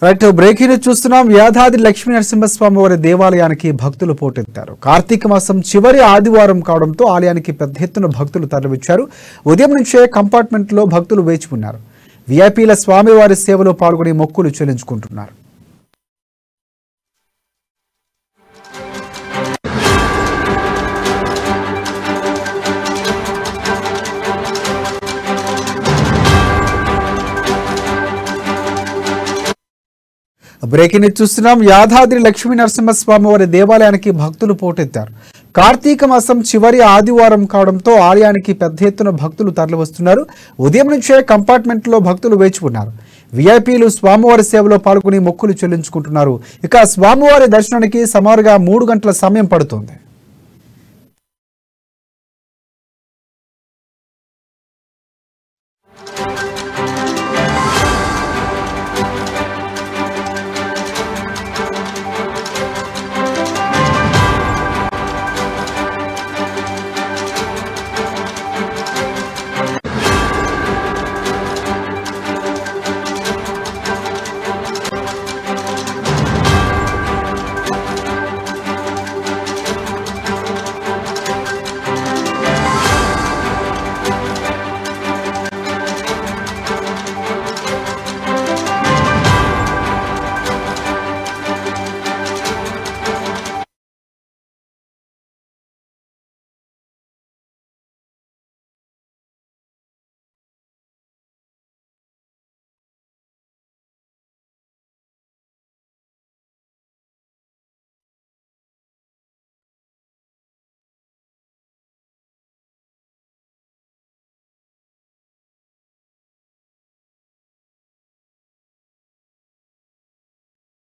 Right breaking చూస్తున్నాం. యాదాద్రి లక్ష్మీ నరసింహస్వామి వారి దేవాలయానికి భక్తులు పోటెత్తారు. కార్తీక మాసం చివరి ఆదివారం కావడంతో ఆలయానికి పెద్ద ఎత్తున భక్తులు తరలివచ్చారు. ఉదయం నుంచే కంపార్ట్మెంట్ లో భక్తులు వేచి ఉన్నారు. విఐపీల స్వామివారి సేవలో పాల్గొని మొక్కులు చెల్లించుకుంటున్నారు. బ్రేకింగ్ చూస్తున్నాం. యాదాద్రి లక్ష్మీ నరసింహస్వామి వారి దేవాలయానికి భక్తులు పోటెత్తారు. కార్తీక మాసం చివరి ఆదివారం కావడంతో ఆలయానికి పెద్ద ఎత్తున భక్తులు తరలివస్తున్నారు. ఉదయం నుంచే కంపార్ట్మెంట్ లో భక్తులు వేచి ఉన్నారు. విఐపీలు స్వామివారి సేవలో పాల్గొని మొక్కులు చెల్లించుకుంటున్నారు. ఇక స్వామివారి దర్శనానికి సుమారుగా 3 గంటల సమయం పడుతోంది.